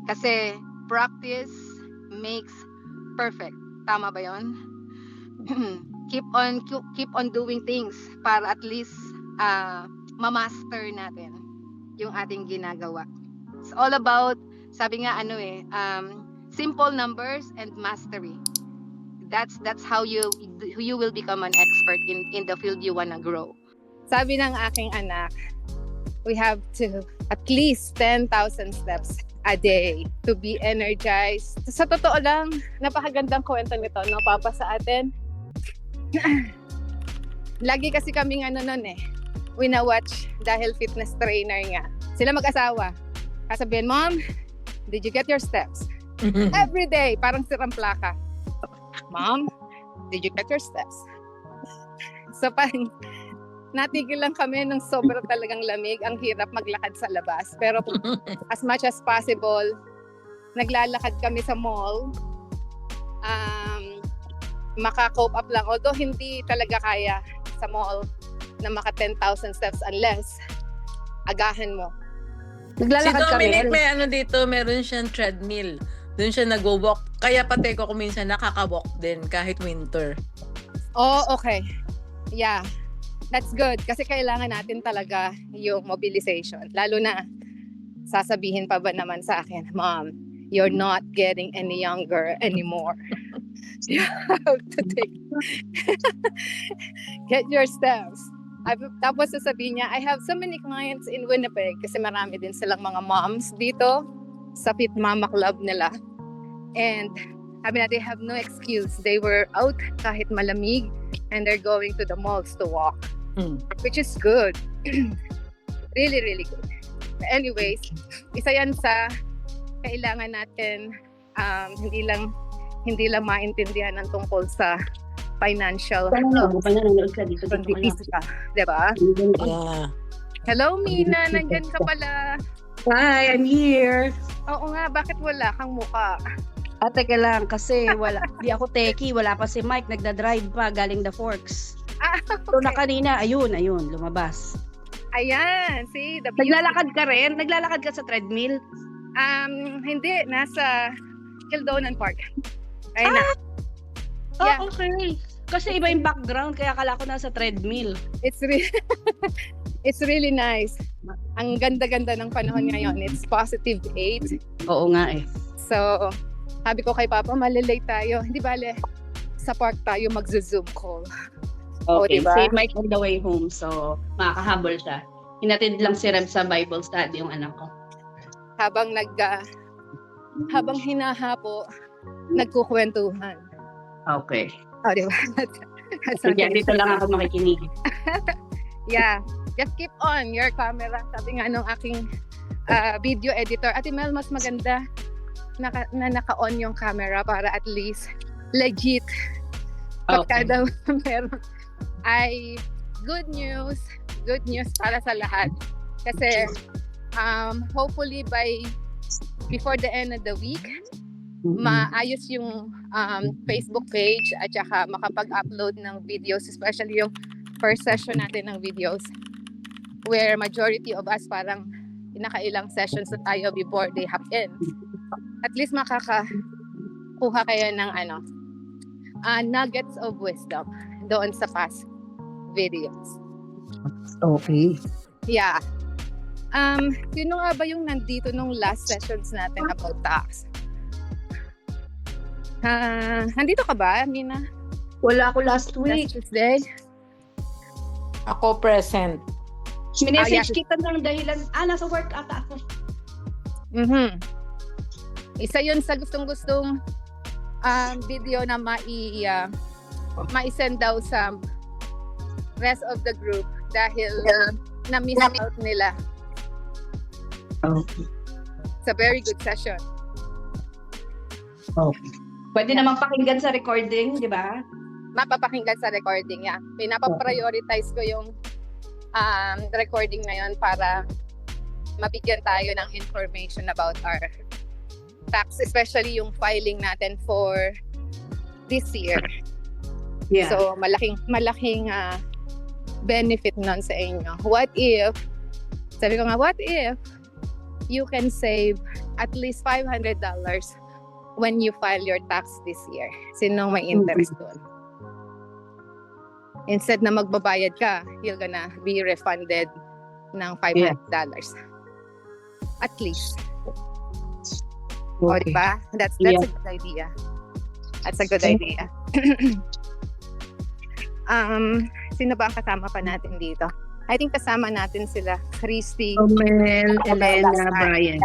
Kasi practice makes perfect. Tama ba 'yon? keep on doing things para at least ma-master natin yung ating ginagawa. It's all about, sabi nga simple numbers and mastery. That's how you will become an expert in the field you wanna grow. Sabi ng aking anak, we have to at least 10,000 steps a day to be energized. Sa totoo lang, napakagandang kwento nito, no, Papa, sa atin. Lagi kasi kaming wina-watch dahil fitness trainer nga. Sila mag-asawa. Kasabihin, Mom, did you get your steps? Every day, parang sirang plaka. Mom, did you get your steps? So parang natigil lang kami nung sobrang talagang lamig. Ang hirap maglakad sa labas. Pero as much as possible, naglalakad kami sa mall. Maka-cope up lang. Although hindi talaga kaya sa mall na maka 10,000 steps unless agahan mo. Naglalakad si Dominic kami. Dito, meron siyang treadmill. Doon siya nagwo-walk. Kaya pati ko kung minsan nakaka-walk din kahit winter. Oh, okay. Yeah. That's good. Kasi kailangan natin talaga yung mobilization. Lalo na sasabihin pa ba naman sa akin, Mom, you're not getting any younger anymore. You have to get your steps. Tapos sasabihin niya, I have so many clients in Winnipeg kasi marami din silang mga moms dito sa Fit Mama Club nila. And sabi na, they have no excuse. They were out kahit malamig and they're going to the malls to walk. Which is good. Really, really good. But anyways, isa yan sa kailangan natin hindi lang maintindihan ng tungkol sa financial diba? Yeah. Hello, Mina. Nandyan ka pala. Hi, I'm here. Oo nga, bakit wala kang muka? Teka lang, kasi di ako techie, wala pa si Mike, nagda-drive pa, galing The Forks. Okay. So na kanina, ayun, lumabas. Ayan, see? Naglalakad ka rin? Naglalakad ka sa treadmill? Hindi, nasa Kildonan Park. Ayun na. Yeah. Okay. Kasi iba yung background, kaya akala ko nasa treadmill. It's really nice. Ang ganda-ganda ng panahon ngayon. It's +8. Oo nga eh. So, sabi ko kay Papa, malilate tayo. Hindi bale, sa park tayo magzo-Zoom call. Okay, diba? si Mike on the way home, so makakahabol siya. Hinatid lang si Rem sa Bible study yung anak ko. Habang hinahapo, nagkukwentuhan. Okay. Diba? So, dito lang ako makikinig. Yeah. Just keep on your camera. Sabi nga nung aking video editor, Ate Mel, mas maganda na naka-on yung camera para at least legit. Pagka daw meron ay good news para sa lahat. Kasi hopefully before the end of the week, maayos yung Facebook page at saka makapag-upload ng videos, especially yung first session natin ng videos where majority of us parang nakailang sessions na tayo before they happen. At least makakakuha kayo ng nuggets of wisdom doon sa past videos. Okay. Yeah. Sino nga ba yung nandito nung last sessions natin about tax? Nandito ka ba, Mina? Wala ako last week. Last Tuesday? Ako present. Minessage kita ng dahilan. Nasa work ata ako. Isa yun sa gustong-gustong video na ma-send daw sa rest of the group dahil na-miss out nila. Okay. It's a very good session. Okay. Pwede namang pakinggan sa recording, di ba? Mapapakinggan sa recording, yeah. Pinapaprioritize ko yung recording ngayon para mabigyan tayo ng information about our tax, especially yung filing natin for this year. Yeah. So, malaking benefit nun sa inyo. What if you can save at least $500 when you file your tax this year. Sinong may interest doon? Instead na magbabayad ka, you're gonna be refunded ng $500. At least. O, Okay. diba? That's Yeah. a good idea. That's a good Okay. idea. Sino ba ang kasama pa natin dito? I think kasama natin sila, Christy. Mel, Last Elena, time. Brian.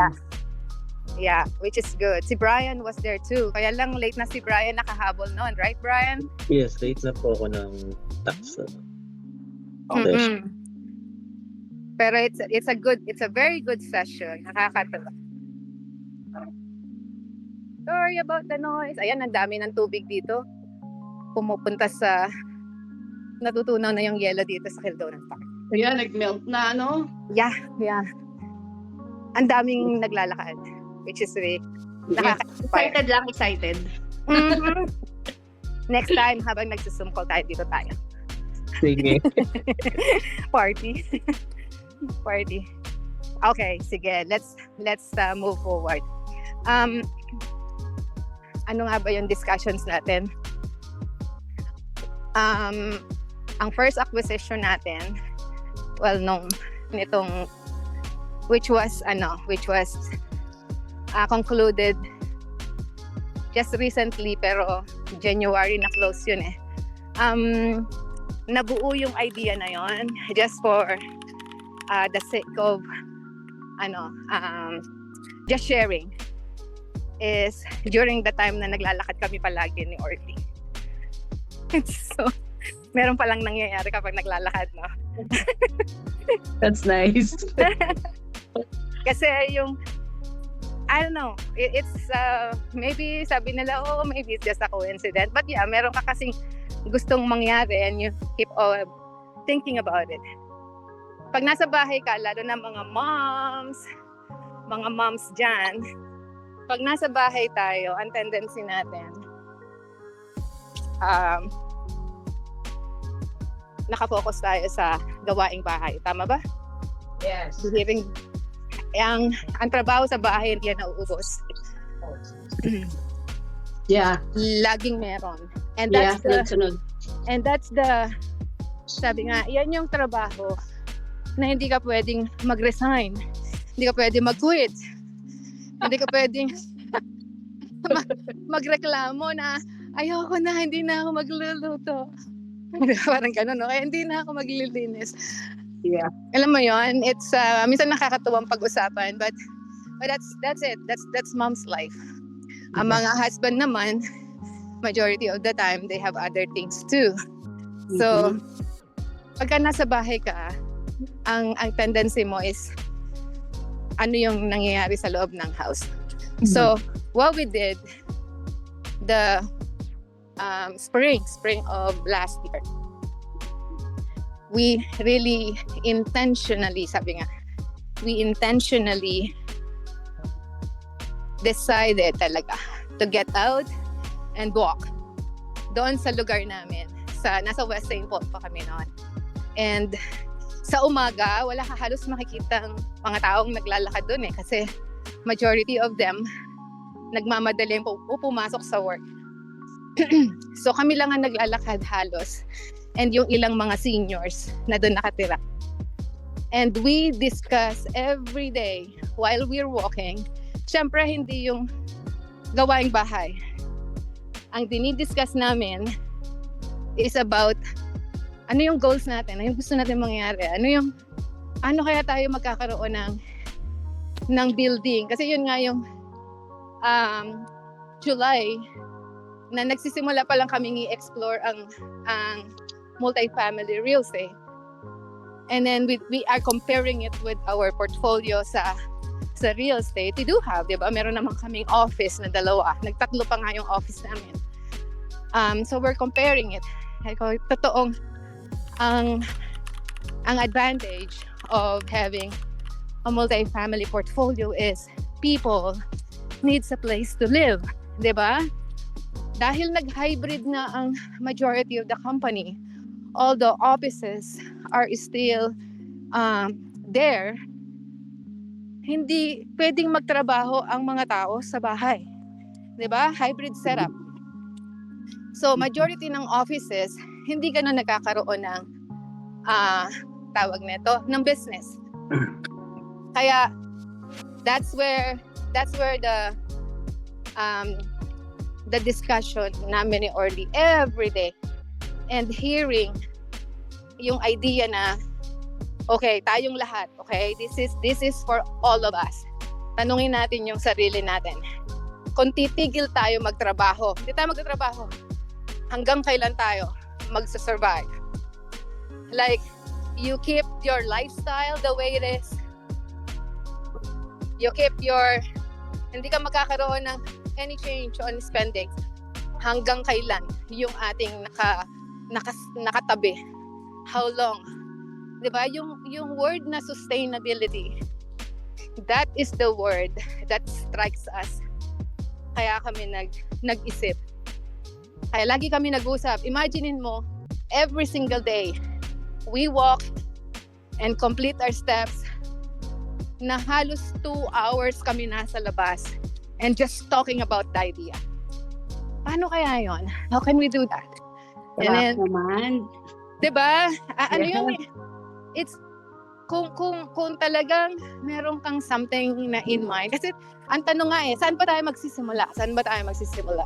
Yeah, which is good. Si Brian was there too. Kaya lang late na si Brian nakahabol noon, right Brian? Yes, late na po ako ng tax. Mm-mm. Pero it's a very good session. Nakakatawa. Sorry about the noise. Ayan, ang dami ng tubig dito. Pumupunta sa natutunaw na yung yelo dito sa Kildonan Park. Kaya nag-melt na, ano? Yeah. Ang daming naglalakad, which is really nakaka-inspire. Excited lang, excited. Mhm. Next time, habang nagsusumcall tayo, dito tayo. Sige. Party. Okay, sige. Let's move forward. Ano nga ba yung discussions natin? Ang first acquisition natin, which was concluded just recently, pero January na close yun eh. Nabuo yung idea na yon just for the sake of just sharing, is during the time na naglalakad kami palagi ni Orly. So, meron palang nangyayari kapag naglalakad, no? That's nice. Kasi yung, I don't know, it's maybe sabi nila, maybe it's just a coincidence. But yeah, meron ka kasing gustong mangyari and you keep thinking about it. Pag nasa bahay ka, lalo na mga moms dyan, pag nasa bahay tayo, ang tendency natin, nakafocus tayo sa gawaing bahay. Tama ba? Yes. Ang trabaho sa bahay hindi yan nauubos. Yeah. Laging meron. And Yeah, that's sunod. sabi nga, yan yung trabaho na hindi ka pwedeng mag-resign. Hindi ka pwedeng mag-quit. Hindi ka pwedeng magreklamo na ayoko na, hindi na ako magluluto. Parang gano'n, no? Kaya hindi na ako maglilinis. Yeah. Alam mo yon, it's minsan nakakatuwang pag-usapan, but that's it. That's mom's life. Ang mga husband naman, majority of the time, they have other things too. So, pagka nasa bahay ka, ang tendency mo is ano yung nangyayari sa loob ng house. So, what we did, the spring of last year, we really intentionally decided talaga to get out and walk doon sa lugar namin. Nasa West St. Paul pa kami noon. And sa umaga, wala ka halos makikitang mga taong naglalakad doon eh. Kasi majority of them, nagmamadali pumasok sa work. So kami lang ang naglalakad halos. And yung ilang mga seniors na doon nakatira. And we discuss every day while we're walking. Siyempre, hindi yung gawaing bahay. Ang dinidiscuss namin is about ano yung goals natin, ano yung gusto natin mangyari, ano kaya tayo magkakaroon ng building. Kasi yun nga yung July na nagsisimula pa lang kaming i-explore ang multifamily real estate. And then we are comparing it with our portfolio sa real estate. We do have, di ba? Meron naman kaming office na 2. Nagtatlo pa nga yung office namin. So we're comparing it. Totoong ang advantage of having a multifamily portfolio is people needs a place to live, 'di ba? Dahil nag-hybrid na ang majority of the company, all the offices are still there. hindi pwedeng magtrabaho ang mga tao sa bahay. 'Di ba? Hybrid setup. So, majority ng offices, hindi ganun nagkakaroon ng tawag nito, ng business. Kaya that's where the discussion namin ni Orly every day and hearing yung idea na okay, tayong lahat, okay, this is for all of us. Tanungin natin yung sarili natin. Kung titigil tayo magtrabaho, hindi tayo magtatrabaho, hanggang kailan tayo magsasurvive? Like, you keep your lifestyle the way it is. You keep hindi ka magkakaroon ng any change on spending. Hanggang kailan yung ating nakatabi? How long? 'Di ba? Yung word na sustainability, that is the word that strikes us. Kaya kami nag-isip. Kaya lagi kami nag-usap. Imaginein mo, every single day, we walk and complete our steps na halos 2 hours kami nasa labas and just talking about the idea. Paano kaya yon? How can we do that? And then, naman. 'di ba? Ano yung it's kung talagang meron kang something na in mind. Kasi ang tanong nga saan ba tayo magsisimula? Saan ba tayo magsisimula?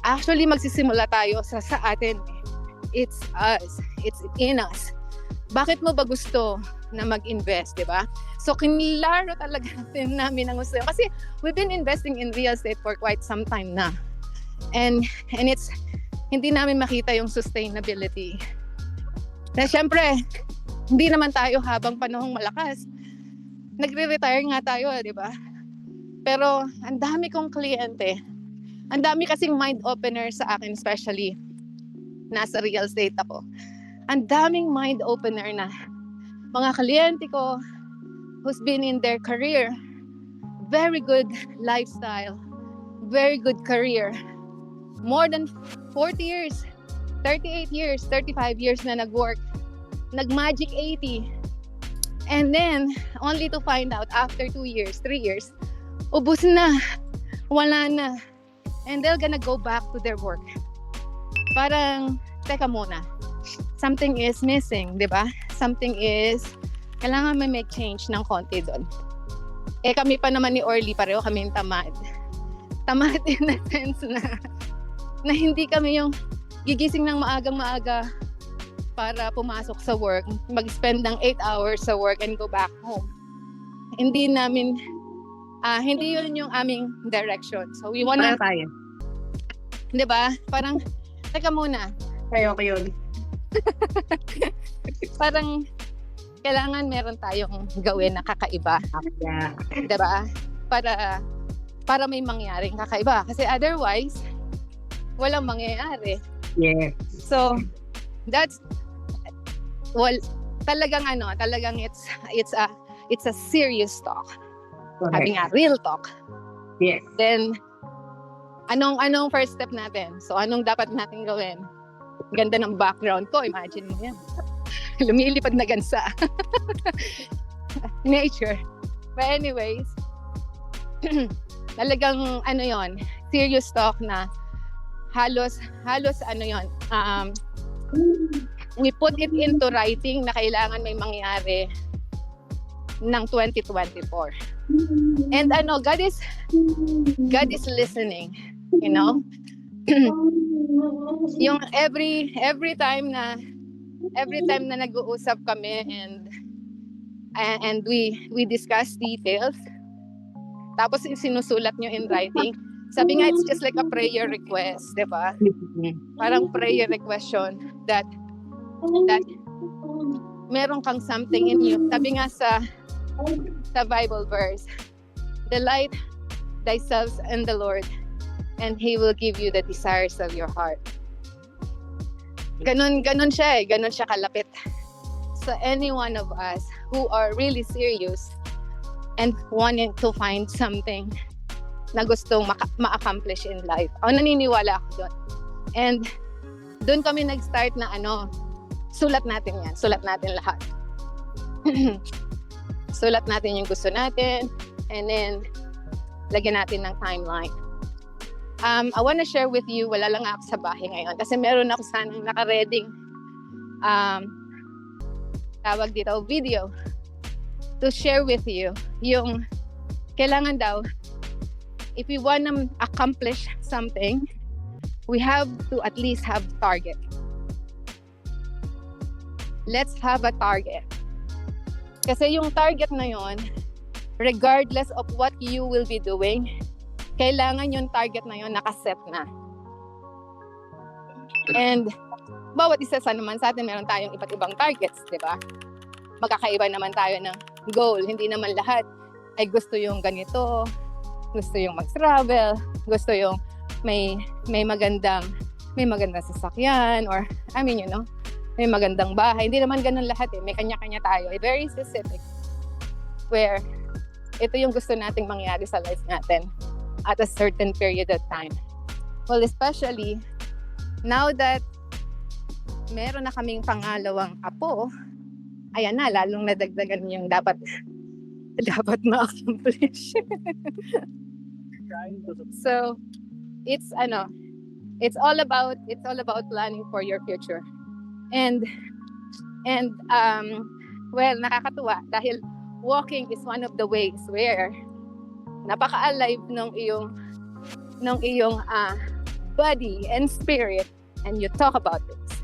Actually, magsisimula tayo sa atin. It's us. It's in us. Bakit mo ba gusto na mag-invest, di ba? So, kinilaro talaga namin ang gusto. Kasi we've been investing in real estate for quite some time na. And it's, hindi namin makita yung sustainability. Na syempre, hindi naman tayo habang panahong malakas. Nagre-retire nga tayo, di ba? Pero ang dami kong kliyente. Ang dami kasing mind opener sa akin, especially nasa real estate ako. Ang daming mind opener na mga kliyente ko who's been in their career, very good lifestyle, very good career. More than 40 years, 38 years, 35 years na nag-work. Nag-magic 80. And then, only to find out after 2 years, 3 years, ubus na, wala na. And they're gonna go back to their work. Parang, teka muna, something is missing, di ba? Something is, kailangan may make change ng konti doon. Kami pa naman ni Orly, pareho kami tamad. Tamad in the sense na hindi kami yung gigising ng maagang-maaga para pumasok sa work, mag-spend ng 8 hours sa work and go back home. Hindi namin, hindi yun yung aming direction. So we wanna, tayo. di ba? Parang, teka muna. Kayo ko yun. Parang, kailangan meron tayong gawin na kakaiba. Yeah. Di ba? Para may mangyaring kakaiba. Kasi otherwise, walang mangyayari. Yeah. So, that's, well, talagang it's a serious talk. Sabi nga, real talk. Yes. Then, anong first step natin? So, anong dapat natin gawin? Ganda ng background ko, imagine mo yan. Lumilipad na gansa. Nature. But anyways, talagang yon, serious talk na halos yon, we put it into writing na kailangan may mangyari ng 2024. And God is listening, you know? Yung every time na nag-uusap kami and we discuss details, tapos sinusulat nyo in writing, sabi nga, it's just like a prayer request, di ba? Parang prayer request that meron kang something in you. Sabi nga sa Bible verse, delight thyself in the Lord and He will give you the desires of your heart. Ganon siya ganon siya kalapit. So any one of us who are really serious and wanting to find something na gustong ma-accomplish in life. Naniniwala ako doon. And doon kami nag-start na sulat natin yan. Sulat natin lahat. Sulat natin yung gusto natin, and then lagyan natin ng timeline. I wanna share with you, wala lang ako sa bahay ngayon kasi meron ako sanang naka-reading tawag dito, video to share with you yung kailangan daw, if we wanna accomplish something, we have to at least have target. Let's have a target. Kasi yung target na yon, regardless of what you will be doing, kailangan yung target na yon nakaset na. And bawat isa naman sa atin, meron tayong iba't ibang targets, di ba? Magkakaiba naman tayo ng goal. Hindi naman lahat ay gusto yung ganito, gusto yung mag-travel, gusto yung may magandang sasakyan, or may magandang bahay. Hindi naman ganun lahat eh. May kanya-kanya tayo. Very specific. Where ito yung gusto nating mangyari sa life natin at a certain period of time. Well, especially now that meron na kaming pangalawang apo, ayan na, lalong nadagdagan yung dapat ma-accomplish. So, it's all about planning for your future. And well, nakakatuwa dahil walking is one of the ways where napaka-alive ng iyong body and spirit, and you talk about this.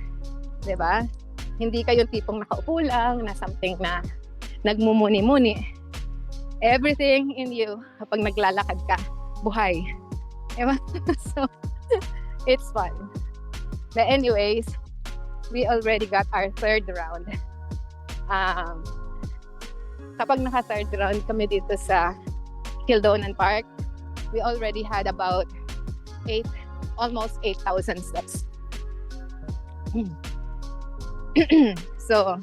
'Di ba? Hindi kayo tipong nakaupo lang na something na nagmumuni-muni. Everything in you, kapag naglalakad ka, buhay. Diba? So, it's fun. But anyways, we already got our third round. Kapag naka-third round kami dito sa Kildonan Park, we already had about almost 8,000 steps. So,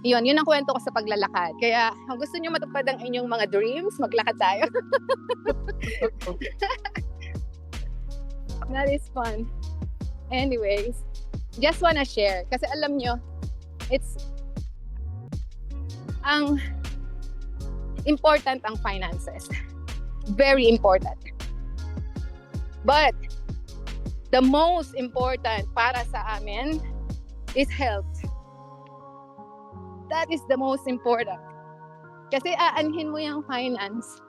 yun ang kwento ko sa paglalakad. Kaya, kung gusto nyo matupad ang inyong mga dreams, maglakad tayo. That is fun. Anyways, just wanna share. Kasi alam nyo, ang important ang finances. Very important. But, the most important para sa amin is health. That is the most important. Kasi aanhin mo yung finance.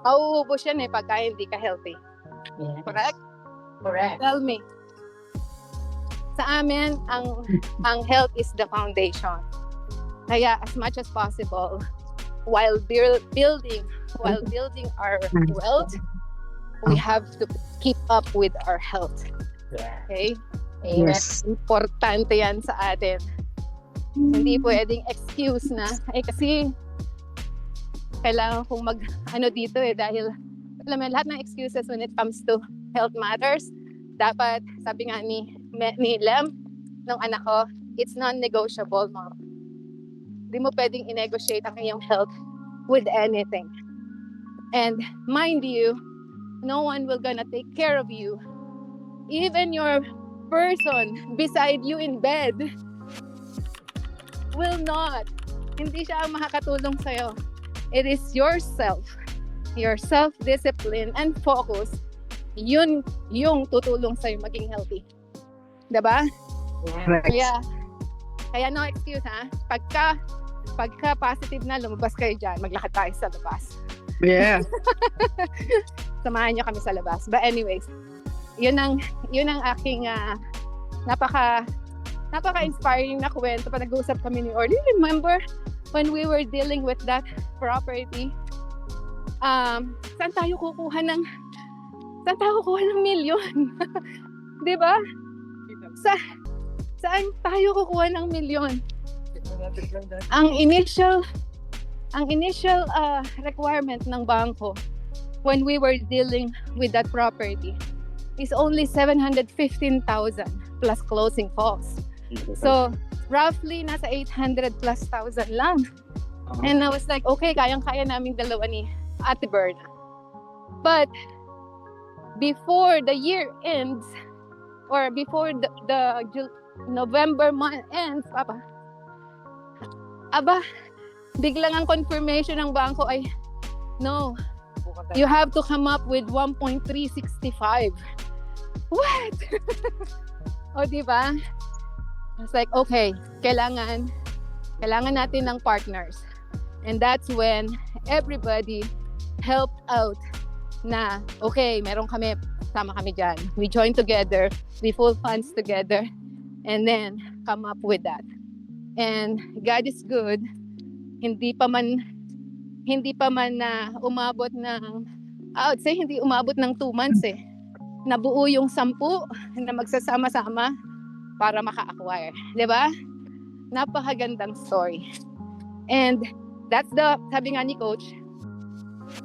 Mauubos yan pagka hindi ka healthy. Yes. Correct? Correct. Tell me. Sa amin, ang health is the foundation. Kaya as much as possible, while building our wealth, we have to keep up with our health. Okay? Yes. Importante yan sa atin. Hindi pwedeng excuse na, kasi kailangan kong dito dahil alam mo, lahat ng excuses when it comes to health matters, dapat, sabi nga ni Lem, ng anak ko, it's non-negotiable, mom. Hindi mo pwedeng i-negotiate ang iyong health with anything. And mind you, no one will gonna take care of you. Even your person beside you in bed will not. Hindi siya ang makakatulong sa'yo. It is yourself. Your self-discipline and focus, yun yung tutulong sa'yo maging healthy. Diba? Kaya no excuse ha. Pagka positive na, lumabas kayo dyan. Maglakad tayo sa labas. Yeah. Samahan niyo kami sa labas. But anyways, yun ang aking napaka-inspiring na kwento. Pa nag-uusap kami ni Orly. Remember when we were dealing with that property? Saan tayo kukuha ng milyon? 'Di ba? Saan tayo kukuha ng milyon? Ang initial requirement ng bangko when we were dealing with that property is only 715,000 plus closing costs. So, roughly nasa 800 plus thousand lang. And I was like, okay, kayang-kaya naming dalawa ni Ate Berna. But before the year ends, or before the November month ends, biglang ang confirmation ng bangko ay, no, you have to come up with 1.365. What? O, diba? It's like, okay, kailangan natin ng partners. And that's when everybody helped out na, okay, meron kami, sama kami dyan. We join together, we full funds together, and then come up with that. And God is good. Hindi pa man na umabot ng, I would say, hindi umabot ng 2 months eh. Nabuo yung 10 na magsasama-sama para maka-acquire. Diba? Napakagandang story. And that's sabi nga ni Coach,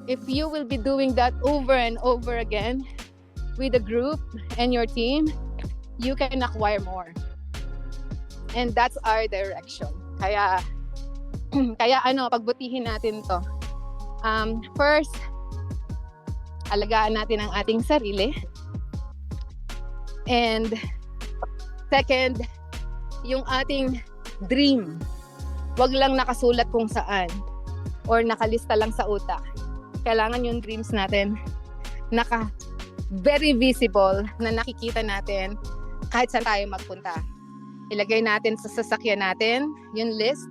if you will be doing that over and over again with a group and your team, you can acquire more. And that's our direction. Kaya pagbutihin natin to. First, alagaan natin ang ating sarili. And second, yung ating dream. Wag lang nakasulat kung saan or nakalista lang sa utak. Kailangan yung dreams natin very visible na nakikita natin kahit saan tayo magpunta. Ilagay natin sa sasakyan natin yung list.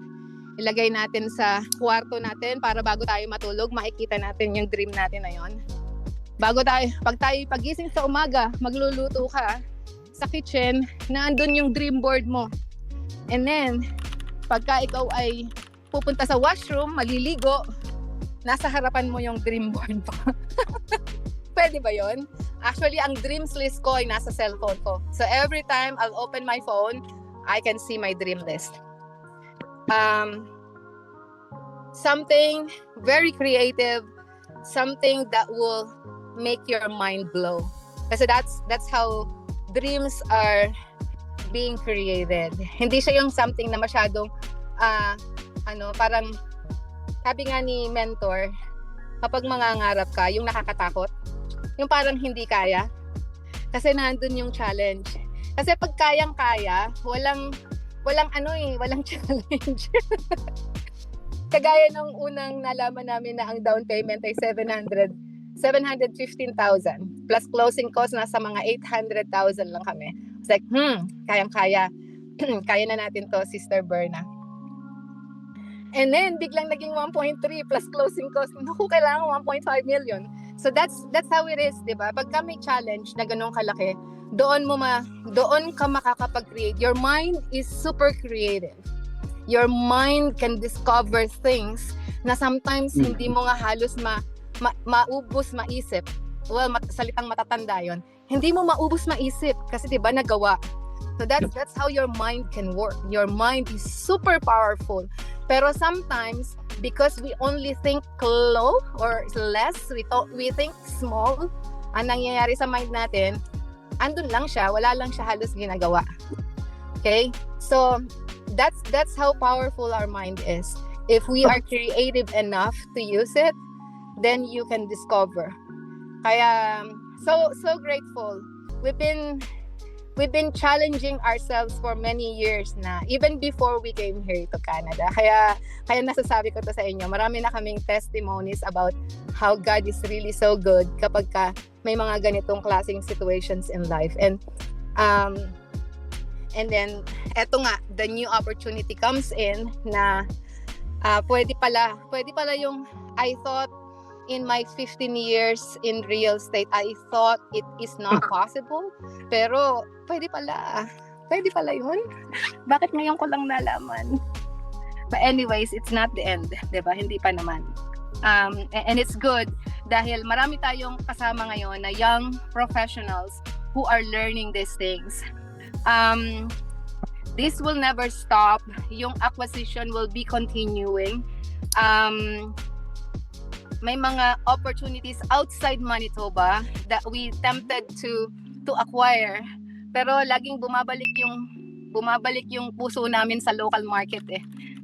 Ilagay natin sa kwarto natin para bago tayo matulog, makikita natin yung dream natin na yun. Pag tayo pagising sa umaga, magluluto ka sa kitchen, naandun yung dream board mo. And then, pagka ikaw ay pupunta sa washroom, maliligo, nasa harapan mo yung dream board mo. Pwede ba yun? Actually, ang dreams list ko ay nasa cellphone ko. So every time I'll open my phone, I can see my dream list. Something very creative, something that will make your mind blow. Kasi that's how dreams are being created. Hindi siya yung something na masyadong parang sabi nga ni mentor, kapag mangangarap ka, yung nakakatakot, yung parang hindi kaya. Kasi nandun yung challenge. Kasi pag kayang-kaya, walang challenge. Kagaya nung unang nalaman namin na ang down payment ay 715,000 plus closing cost nasa mga 800,000 lang kami. It's like, kayang-kaya. Kaya na natin to, Sister Berna. And then biglang naging 1.3 plus closing cost. Naku, kailangan 1.5 million. So that's how it is, 'di ba? Pagka may challenge na ganun kalaki, doon ka makakapag-create. Your mind is super creative. Your mind can discover things na sometimes hindi mo nga halos maubos maisip. Well, salitang matatanda yon. Hindi mo maubos maisip kasi 'di ba nagawa. So that's how your mind can work. Your mind is super powerful. Pero sometimes because we only think low or less, we think small, ang nangyayari sa mind natin, andun lang siya, wala lang siya halos ginagawa. Okay? So that's how powerful our mind is. If we are creative enough to use it, then you can discover. Kaya so grateful. We've been challenging ourselves for many years na, even before we came here to Canada. Kaya nasasabi ko to sa inyo, marami na kaming testimonies about how God is really so good kapag may mga ganitong klaseng situations in life. And then eto nga, the new opportunity comes in na pwede pala yung I thought in my 15 years in real estate, I thought it is not possible. Pero pwede pala yun. Bakit ngayon ko lang nalaman? But anyways, it's not the end, 'di ba? Hindi pa naman. And it's good dahil marami tayong kasama ngayon na young professionals who are learning these things. This will never stop. Yung acquisition will be continuing. May mga opportunities outside Manitoba that we tempted to acquire, pero laging bumabalik yung puso namin sa local market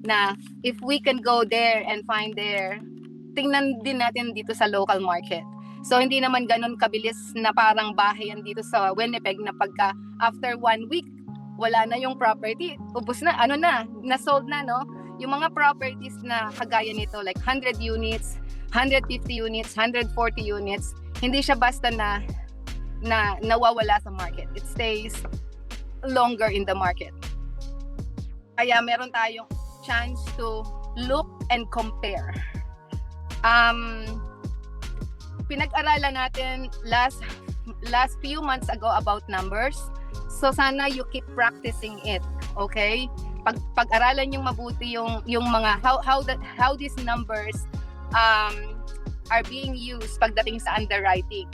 na if we can go there and find there, tingnan din natin dito sa local market. So hindi naman ganun kabilis na parang bahayan dito sa Winnipeg na pagka after 1 week wala na yung property, ubos na, na-sold na, no? yung mga properties na kagaya nito, like 100 units, 150 units, 140 units, hindi siya basta na nawawala sa market. It stays longer in the market. Kaya meron tayong chance to look and compare. Pinag-aralan natin last few months ago about numbers. So sana you keep practicing it, okay? Pag-aralan yung mabuti yung mga how these numbers are being used pagdating sa underwriting.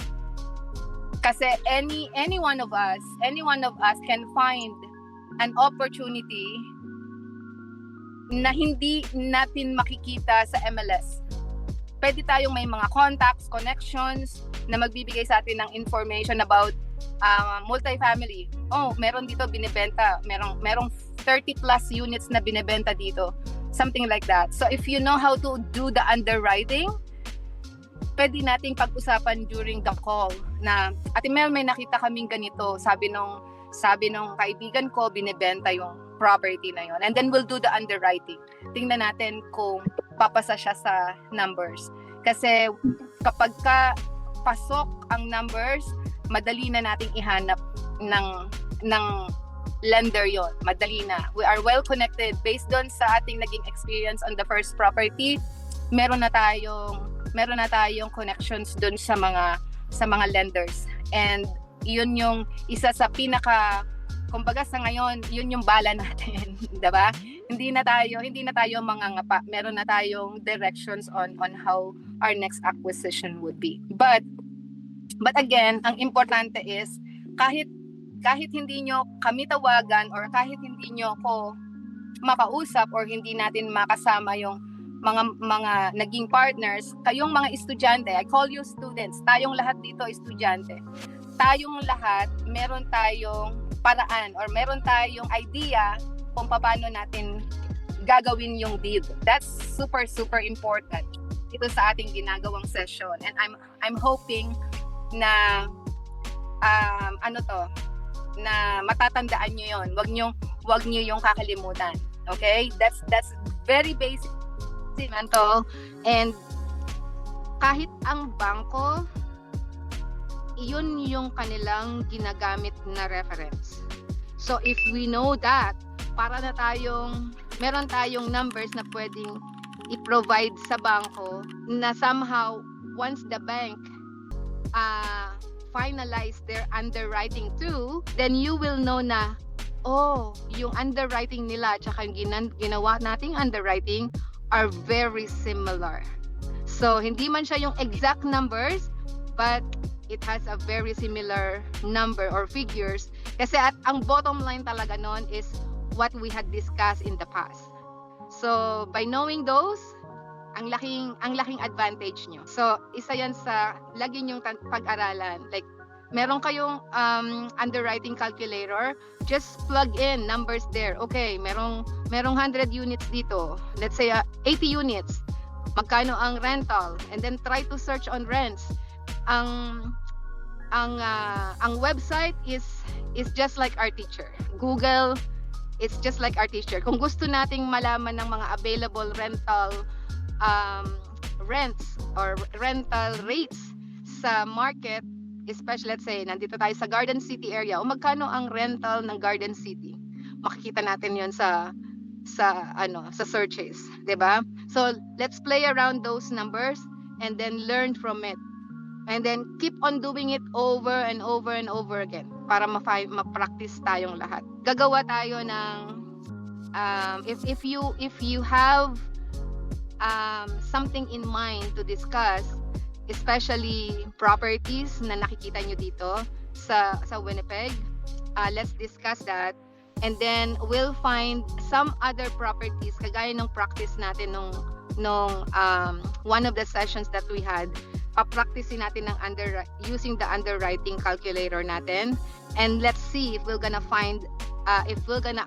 Kasi any one of us can find an opportunity na hindi natin makikita sa MLS. Pwede tayong may mga contacts, connections na magbibigay sa atin ng information about multifamily. Oh, meron dito binebenta, merong 30 plus units na binebenta dito. Something like that. So if you know how to do the underwriting, pwede nating pag-usapan during the call na, Ate Mel, may nakita kaming ganito. Sabi nung kaibigan ko, binebenta yung property na yon. And then we'll do the underwriting. Tingnan natin kung papasa siya sa numbers. Kasi kapag pasok ang numbers, madali na nating ihanap ng lender yon. Madali na. We are well connected based on sa ating naging experience on the first property. Meron na tayong connections dun sa mga lenders. And yun yung isa sa kumbaga sa ngayon, yun yung bala natin, 'di ba? Hindi na tayo mangangapa. Meron na tayong directions on how our next acquisition would be. But again, ang importante is kahit hindi nyo kami tawagan or kahit hindi nyo ko makausap or hindi natin makasama yung mga naging partners, kayong mga estudyante, I call you students, tayong lahat dito estudyante. Tayong lahat, meron tayong paraan or meron tayong idea kung paano natin gagawin yung deal. That's super, super important ito sa ating ginagawang session. And I'm hoping na na matatandaan nyo yun. Wag nyo yung kakalimutan. Okay? That's very basic to. And kahit ang bangko, iyon yung kanilang ginagamit na reference. So if we know that, meron tayong numbers na pwedeng i-provide sa bangko na somehow once the bank finalize their underwriting too, then you will know na yung underwriting nila at saka yung ginawa nating underwriting are very similar. So hindi man siya yung exact numbers, but it has a very similar number or figures kasi ang bottom line talaga nun is what we had discussed in the past. So by knowing those, ang laking advantage nyo. So isa yan sa lagi nyong pag-aralan. Like meron kayong underwriting calculator, just plug in numbers there. Okay, merong 100 units dito. Let's say 80 units. Magkano ang rental? And then try to search on rents. Ang website is just like our teacher. Google, it's just like our teacher. Kung gusto nating malaman ng mga available rental rents or rental rates sa market, especially let's say nandito tayo sa Garden City area, o magkano ang rental ng Garden City? Makikita natin 'yon sa searches, 'di ba? So let's play around those numbers and then learn from it. And then keep on doing it over and over and over again para ma-practice tayong lahat. Gagawa tayo ng if you have something in mind to discuss, especially properties na nakikita nyo dito sa Winnipeg, let's discuss that. And then we'll find some other properties kagaya ng practice natin nung one of the sessions that we had. Pa-practicein natin using the underwriting calculator natin, and let's see if we're gonna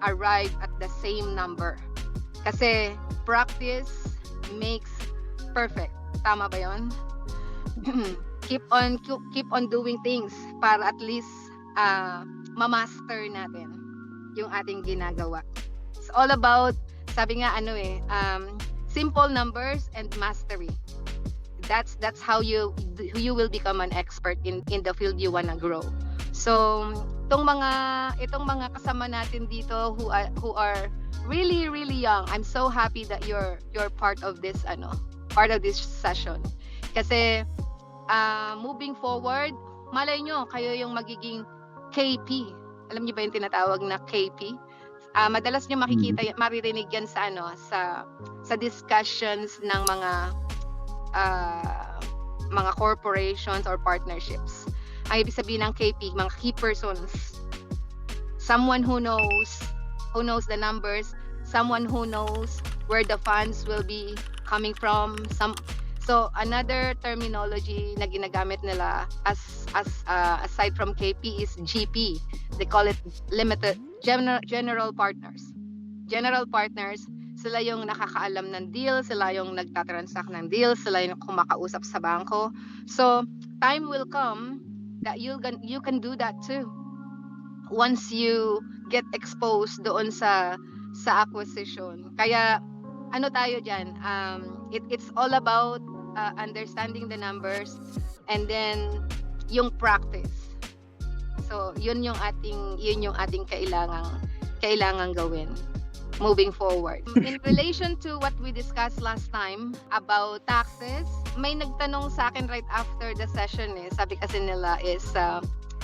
arrive at the same number. Kasi practice makes perfect. Tama ba 'yon? keep on doing things para at least ma-master natin yung ating ginagawa. It's all about sabi nga simple numbers and mastery. That's how you will become an expert in the field you wanna grow. So itong mga kasama natin dito who are really really young, I'm so happy that you're part of this session. Kasi moving forward, malay nyo kayo yung magiging KP. Alam niyo ba yung tinatawag na KP? Madalas niyo makikita, maririnig yan sa discussions ng mga corporations or partnerships. Ang ibig sabihin ng KP, mga key persons. Someone who knows the numbers, someone who knows where the funds will be coming from. So another terminology na ginagamit nila aside from KP is GP. They call it general partners. General partners, sila yung nakakaalam ng deal, sila yung nagtatransact ng deal, sila yung kumakausap sa bangko. So time will come that you can do that too. Once you get exposed doon sa acquisition. Kaya tayo dyan, it's all about understanding the numbers and then yung practice. So yun yung ating kailangang gawin moving forward. In relation to what we discussed last time about taxes, may nagtanong sa akin right after the session sabi kasi nila is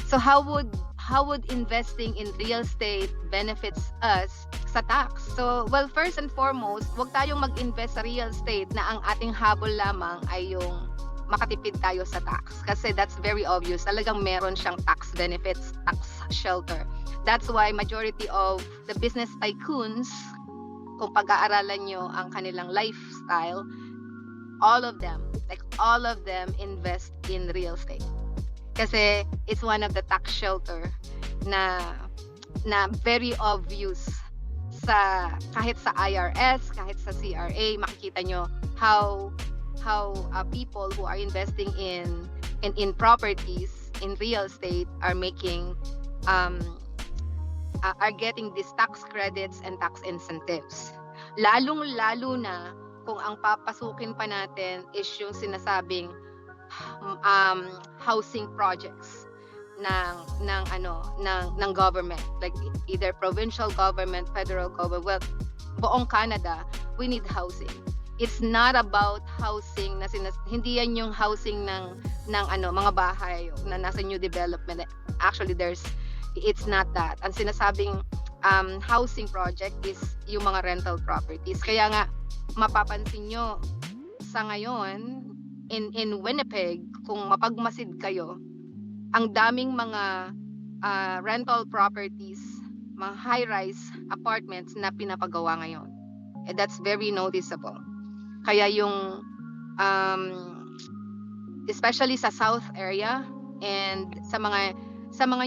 so how would investing in real estate benefits us sa tax? So, well, first and foremost, wag tayong mag-invest sa real estate na ang ating habol lamang ay yung makatipid tayo sa tax. Kasi that's very obvious. Talagang meron siyang tax benefits, tax shelter. That's why majority of the business tycoons, kung pag-aaralan nyo ang kanilang lifestyle, all of them invest in real estate. Kasi it's one of the tax shelter na very obvious kahit sa IRS, kahit sa CRA, makikita nyo how people who are investing in properties, in real estate, are making are getting these tax credits and tax incentives. Lalong-lalo na kung ang papasukin pa natin is yung sinasabing housing projects ng government, like either provincial government, federal government. Well, buong Canada, we need housing. It's not about housing hindi yan yung housing ng mga bahay na nasa new development. Actually, it's not that. Ang sinasabing housing project is yung mga rental properties. Kaya nga mapapansin nyo sa ngayon in Winnipeg, kung mapagmasid kayo, ang daming mga rental properties, mga high-rise apartments na pinapagawa ngayon. And that's very noticeable. Kaya yung especially sa south area and sa mga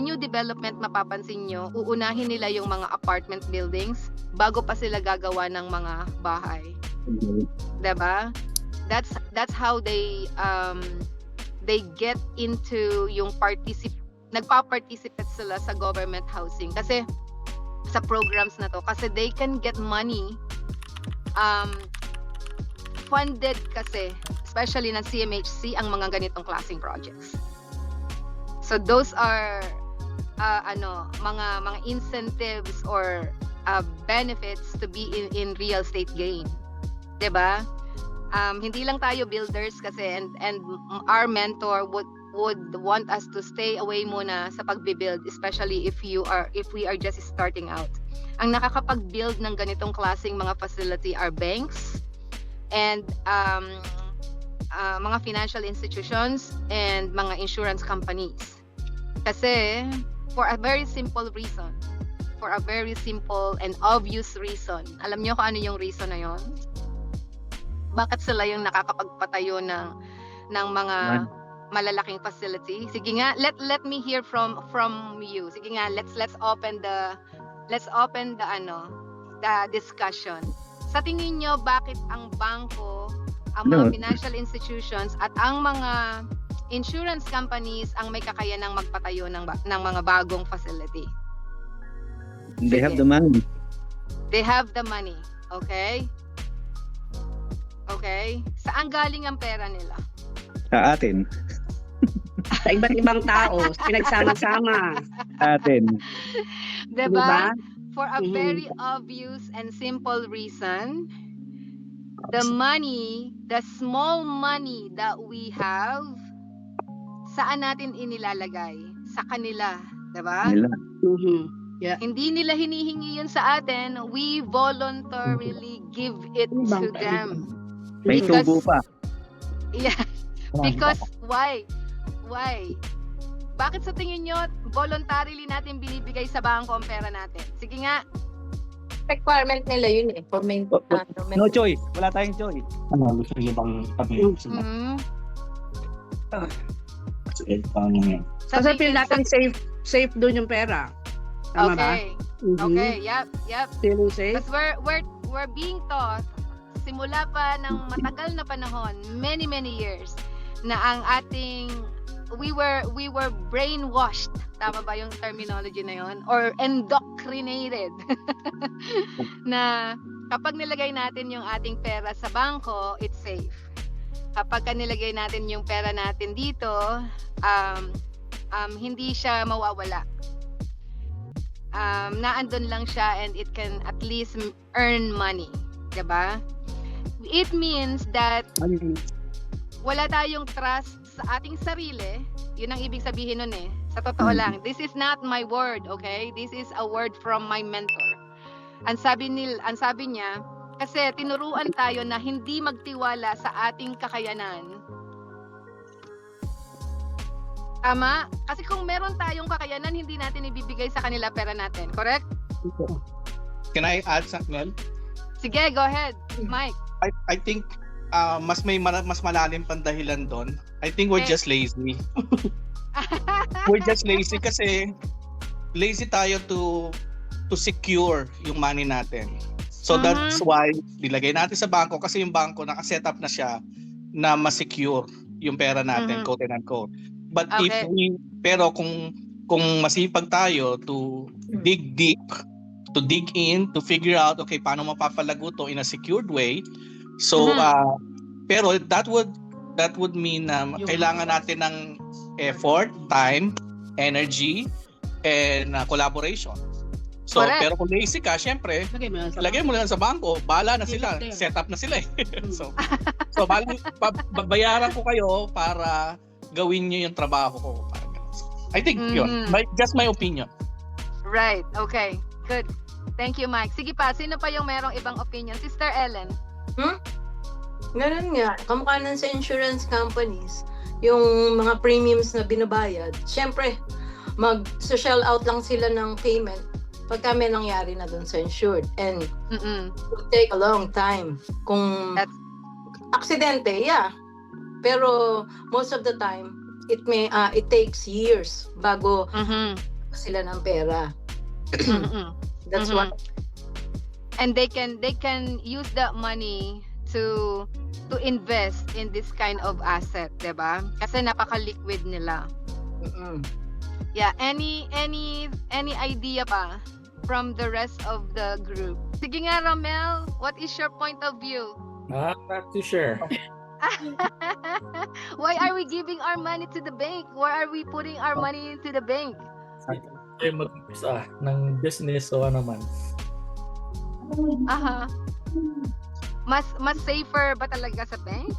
new development, mapapansin nyo, uunahin nila yung mga apartment buildings bago pa sila gagawa ng mga bahay. Diba? That's how they get into yung nagpa-participate sila sa government housing kasi sa programs na to, kasi they can get money funded kasi especially ng CMHC ang mga ganitong klaseng projects. So those are mga incentives or benefits to be in real estate gain. 'Di ba? Hindi lang tayo builders kasi and our mentor would want us to stay away muna sa pagbi-build, especially if we are just starting out. Ang nakakapag-build ng ganitong klaseng mga facility are banks and mga financial institutions and mga insurance companies. Kasi for a very simple and obvious reason. Alam niyo kung ano yung reason na yon? Bakit sila yung nakakapagpatayo ng mga malalaking facility? Sige nga, let me hear from you. Sige nga, let's open the discussion. Sa tingin nyo, bakit ang bangko, ang mga financial institutions at ang mga insurance companies ang may kakayanang magpatayo ng mga bagong facility? They have the money. They have the money. Okay? Okay? Saan galing ang pera nila? Sa atin. Sa iba't ibang tao, pinagsama-sama. Atin. Diba? Diba? For a Mhm. very obvious and simple reason, the money, the small money that we have, saan natin inilalagay? Sa kanila. Diba? Nila. Mhm. Hindi nila hinihingi yun sa atin. We voluntarily give it to them. May Because- tubo pa. Yeah. Because, why? Why? Bakit sa tingin nyo, voluntarily natin binibigay sa bangko ang pera natin? Sige nga. Requirement nila yun eh. For No choice. Wala tayong choice. Ano, gusto niyo bang sabihin? Mm. Sige, paano yan? Kasi feel natin safe doon yung pera. Tama ba? Okay. Mhm. Okay. Yep. Feeling safe? Because we're being taught simula pa ng matagal na panahon, many years, na ang ating we were brainwashed. Tama ba yung terminology na yon? Or indoctrinated. Na kapag nilagay natin yung ating pera sa bangko, it's safe. Kapag nilagay natin yung pera natin dito, hindi siya mawawala. Naandun lang siya and it can at least earn money. Diba? It means that wala tayong trust sa ating sarili. Yun ang ibig sabihin nun eh. Sa totoo lang. This is not my word, okay? This is a word from my mentor. Ang sabi niya, kasi tinuruan tayo na hindi magtiwala sa ating kakayanan. Tama? Kasi kung meron tayong kakayanan, hindi natin ibibigay sa kanila pera natin. Correct? Can I add something? Sige, go ahead. Mike. I think mas malalim pang dahilan doon. I think we're Okay. just lazy. We're just lazy kasi lazy tayo to secure yung money natin. So that's why nilagay natin sa bangko kasi yung bangko naka-set up na siya na ma-secure yung pera natin, quote and unquote. But Okay. pero kung masipag tayo to dig deep, to dig in, to figure out okay paano mapapalago to in a secured way. So pero that would mean na kailangan natin ng effort, time, energy, and collaboration. So, Correct. pero kung lazy ka, syempre, lagay mo lang sa bangko, bahala na sila, set up na sila eh. so babayaran ko kayo para gawin niyo yung trabaho ko. I think yun, just my opinion. Right. Okay. Good. Thank you, Mike. Sige pa, sino pa yung merong ibang opinion? Sister Ellen. Ganun nga, kamukha nun sa insurance companies, yung mga premiums na binabayad, syempre, mag-shell out lang sila ng payment pagka may nangyari na dun sa insured. And it will take a long time. Kung aksidente, yeah. Pero most of the time, it takes years bago sila ng pera. That's what. And they can use that money to invest in this kind of asset, 'di ba? Kasi napaka-liquid nila. Yeah, any idea pa from the rest of the group? Sige nga, Romel, what is your point of view? I'm not too sure. Why are we giving our money to the bank? Why are we putting our money into the bank? Ay mag-umpisa ng business o ano man. Aha. Mas safer ba talaga sa bank?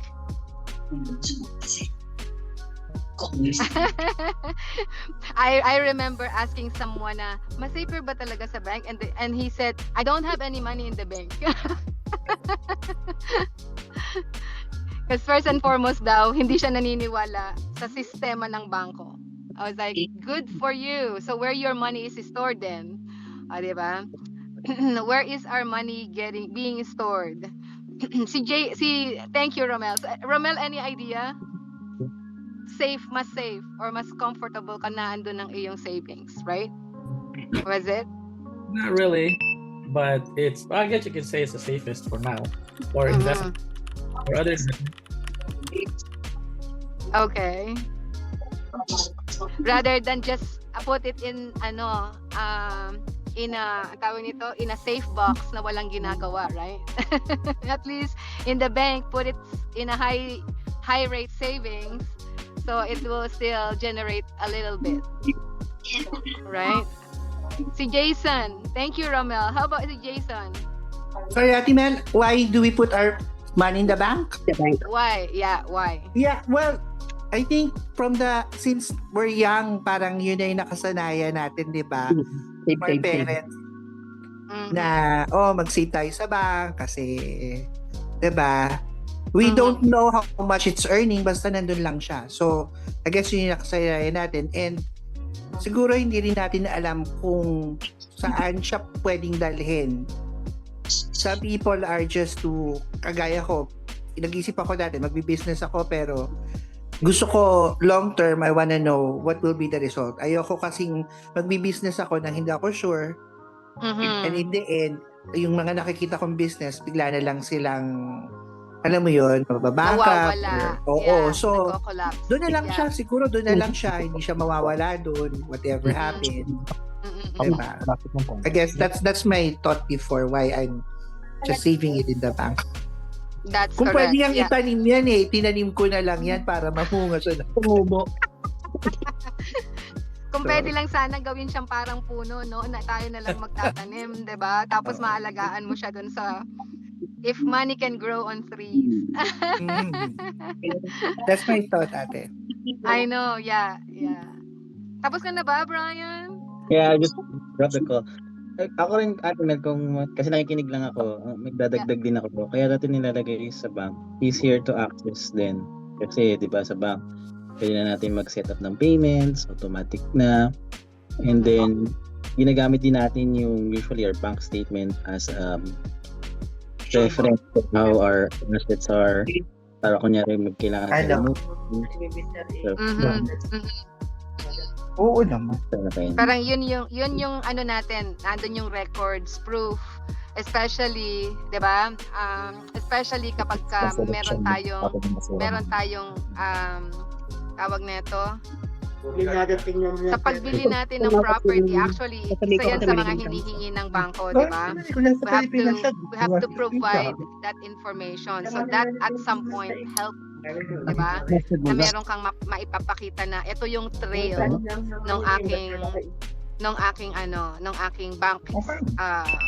I remember asking someone na, mas safer ba talaga sa bank? And he said, I don't have any money in the bank. Because first and foremost daw, hindi siya naniniwala sa sistema ng bangko. I was like, good for you. So where your money is stored then? Diba? Where is our money being stored? Thank you, Romel. So, Romel, any idea? Mas safe or mas comfortable ka na andun ng iyong savings, right? Was it? Not really, but I guess you could say it's the safest for now. Or investment or other. Okay. Rather than just put it in in a tawag nito, in a safe box na walang ginagawa, right? At least in the bank, put it in a high rate savings, so it will still generate a little bit, right? Si Jason, thank you, Romel. How about si Jason? Sorry, Ate Mel, why do we put our money in the bank? Why? Yeah, why? Yeah, well, I think since we're young, parang yun na yung nakasanayan natin, di ba? For parents, Mhm. na, mag-save tayo sa bank kasi, di ba? We Mhm. don't know how much it's earning, basta nandun lang siya. So, I guess yun yung nakasanayan natin. And siguro hindi rin natin alam kung saan siya pwedeng dalhin. Some people are just kagaya ko, nag-isip ako dati, magbi-business ako, pero gusto ko long term, I wanna know what will be the result. Ayoko kasing magbi-business ako nang hindi ako sure, and in the end, yung mga nakikita kong business, bigla na lang silang, alam mo yun, mababangka. Nawawala. Oo, Yeah, so nagko-collapse. doon na lang Yeah. siya, siguro doon na lang siya, hindi siya mawawala doon, whatever happened. Diba? I guess that's my thought before why I'm just saving it in the bank. That's Kung correct. pwede yang Yeah. itanim yan tinanim ko na lang yan para mamunga siya na tumubo. Kung pwede lang sana gawin siyang parang puno, no? Na tayo na lang magtatanim, 'di ba? Tapos maalagaan mo siya dun sa if money can grow on trees. That's my thought, ate. I know, yeah. Tapos ka na ba, Brian? Yeah, I just drop the call. Ako rin, Ate Mel, kasi nakikinig lang ako, magdadagdag din ako. Kaya natin nilalagay sa bank, easier to access din. Kasi, di ba, sa bank, pwede na natin mag-set up ng payments, automatic na. And then, ginagamit din natin yung usually our bank statement as reference to how our assets are. Para kunyari, kailangan natin Oo naman. Parang yun yung ano natin, nandun yung records, proof, especially, 'di ba? Especially kapag meron tayong tawag nito sa pagbili natin ng property. Actually, isa yan sa mga hinihingi ng bangko, 'di ba? We have to provide that information so that at some point help, 'di ba? Na meron kang maipapakita na ito yung trail ng aking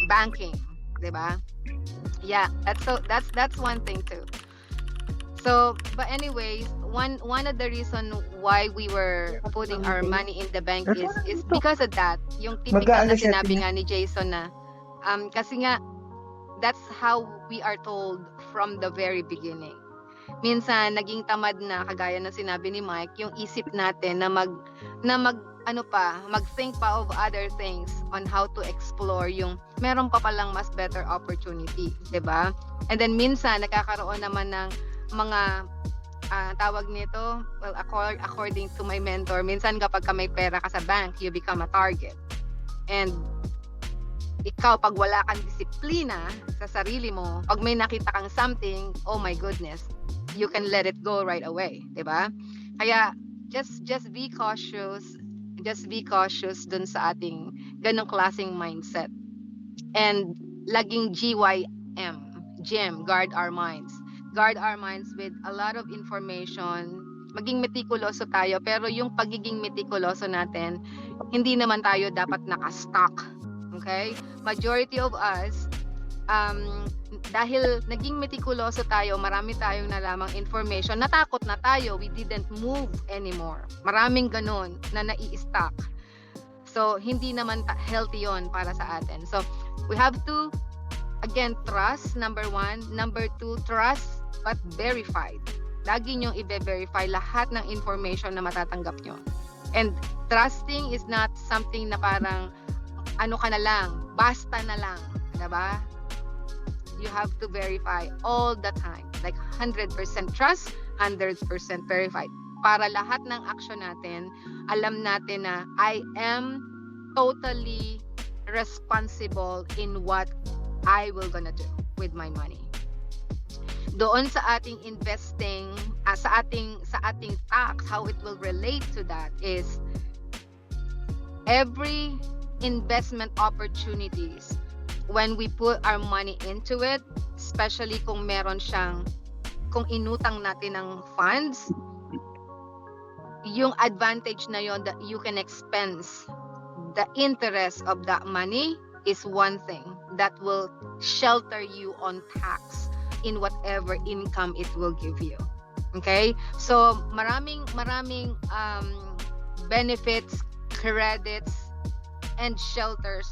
banking, 'di ba? Yeah, that's one thing too. So, but anyways, one of the reason why we were putting our money in the bank is because of that. Yung typical na sinabi nga ni Jason na kasi nga that's how we are told from the very beginning. Minsan naging tamad na, kagaya na sinabi ni Mike, yung isip natin na mag-think pa of other things on how to explore yung meron pa palang mas better opportunity, 'di ba? And then minsan nakakaroon naman ng mga tawag nito, well, according to my mentor, minsan kapag ka may pera ka sa bank, you become a target. And ikaw, pag wala kang disiplina sa sarili mo, pag may nakita kang something, oh my goodness, you can let it go right away, 'di ba? Kaya just be cautious dun sa ating ganong klaseng mindset. And laging GYM, guard our minds with a lot of information. Maging metikuloso tayo, pero yung pagiging metikuloso natin, hindi naman tayo dapat naka-stuck. Okay? Majority of us, dahil naging metikuloso tayo, marami tayong nalamang information, natakot na tayo, we didn't move anymore. Maraming ganun na nai-stuck. So, hindi naman healthy yon para sa atin. So, we have to, again, trust, number 1. Number 2, trust but verified. Lagi niyong i-verify lahat ng information na matatanggap nyo. And trusting is not something na parang ano ka na lang, basta na lang, diba? You have to verify all the time. Like 100% trust, 100% verified. Para lahat ng action natin, alam natin na I am totally responsible in what I will gonna do with my money. Doon sa ating investing, sa ating tax, how it will relate to that is every investment opportunities when we put our money into it, especially kung kung inutang natin ng funds, yung advantage na yon that you can expense the interest of that money is one thing that will shelter you on tax in whatever income it will give you. Okay? So, maraming benefits, credits, and shelters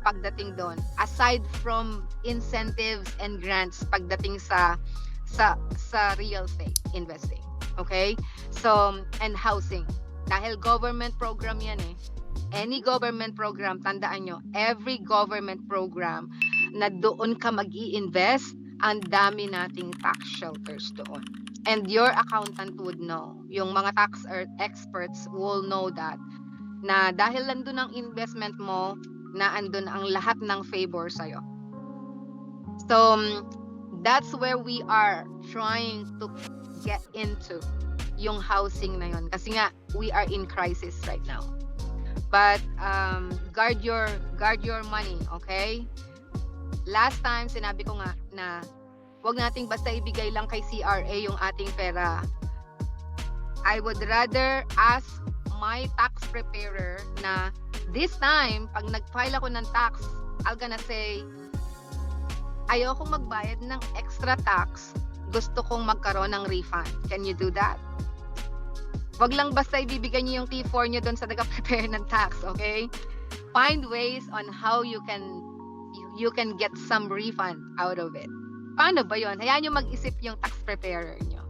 pagdating doon. Aside from incentives and grants pagdating sa real estate investing. Okay? So, and housing. Dahil government program yan eh. Any government program, tandaan nyo, every government program na doon ka mag-i-invest, ang dami nating tax shelters doon. And your accountant would know. Yung mga tax experts will know that. Na dahil nandun ang investment mo, na andun ang lahat ng favor sa'yo. So, that's where we are trying to get into yung housing na yun. Kasi nga, we are in crisis right now. But guard your money, okay? Last time sinabi ko nga na wag nating basta ibigay lang kay CRA yung ating pera. I would rather ask my tax preparer na this time pag nag-file ako ng tax, I'm gonna say ayokong magbayad ng extra tax, gusto kong magkaroon ng refund. Can you do that? Wag lang basta ibibigay niyo yung T4 niyo doon sa nag-prepare ng tax, okay? Find ways on how you can get some refund out of it. Paano ba yon? Hayaan niyo mag-isip yung tax preparer niyo.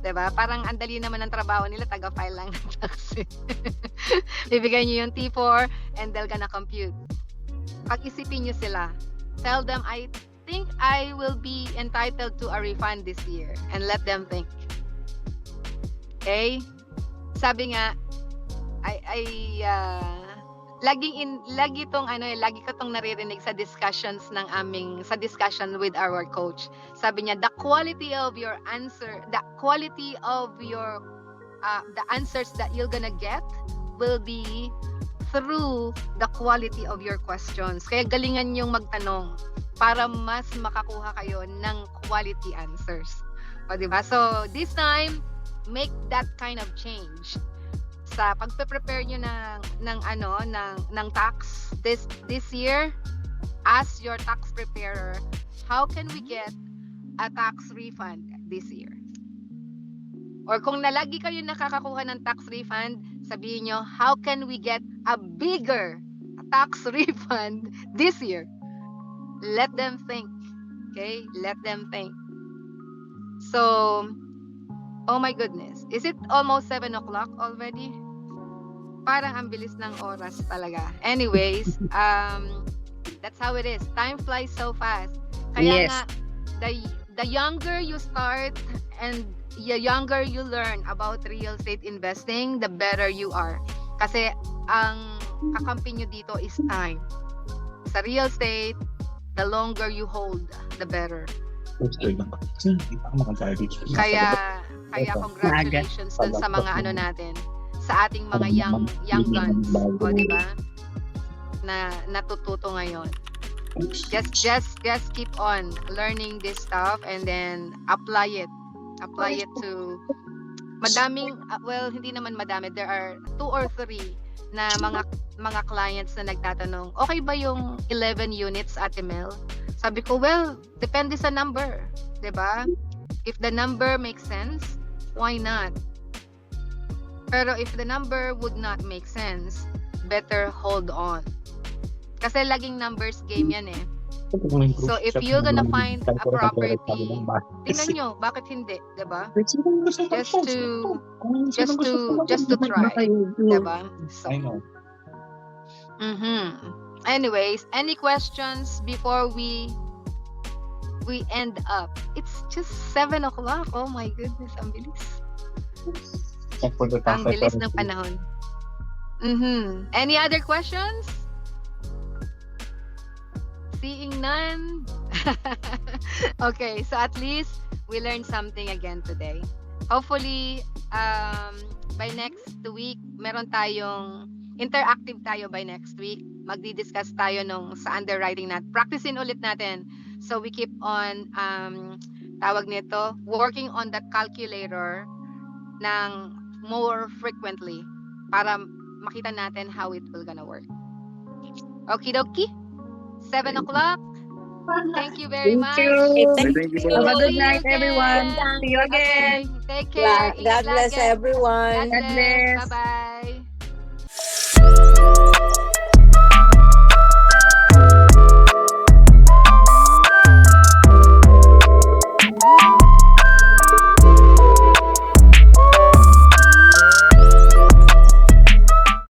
'Di ba? Parang andali naman ang trabaho nila, taga-file lang ng tax. Bibigay niyo yung T4 and they're gonna compute. Pag-isipin niyo sila. Tell them, I think I will be entitled to a refund this year, and let them think. Okay? Sabi nga, lagi ko tong naririnig sa discussions sa discussion with our coach. Sabi niya, the quality of your answers that you're gonna get will be through the quality of your questions. Kaya galingan yung magtanong para mas makakuha kayo ng quality answers. O, diba? So, this time, make that kind of change sa pagpe-prepare nyo ng tax this year. Ask your tax preparer, how can we get a tax refund this year? Or kung nalagi kayo nakakakuha ng tax refund, sabihin nyo, how can we get a bigger tax refund this year? Let them think. Okay? Let them think. So, oh my goodness. Is it almost 7 o'clock already? Parang ang bilis ng oras talaga. Anyways, that's how it is. Time flies so fast. Kaya nga, the younger you start and the younger you learn about real estate investing, the better you are. Kasi ang kakampi nyo dito is time. Sa real estate, the longer you hold, the better. Kaya congratulations dun sa mga natin, sa ating mga young guns, o di ba? Na natututo ngayon. Just keep on learning this stuff and then apply it to madaming hindi naman madami, there are 2 or 3 na mga clients na nagtatanong, okay ba yung 11 units, Ate Mel? Sabi ko, well, depende sa number, 'di ba? If the number makes sense, why not? Pero if the number would not make sense, better hold on. Kasi laging numbers game yan eh. So if you're gonna find a property, tingnan nyo, bakit hindi, 'di ba? Just to try, 'di ba? So, I know. Anyways, any questions before we end up? It's just 7 o'clock. Oh my goodness, ang bilis. Ang bilis ng panahon. Any other questions? Seeing none? Okay, so at least we learned something again today. Hopefully, by next week, meron tayong interactive tayo by next week. magdi-discuss tayo nung sa underwriting natin. Practicein ulit natin. So we keep on tawag nito, working on that calculator ng more frequently para makita natin how it will gonna work. Okie dokie. 7 o'clock. Thank you very much. Thank you po. Have a good See you night, everyone. again. See you again. Okay. Take care. God bless everyone. God bless. Bye-bye.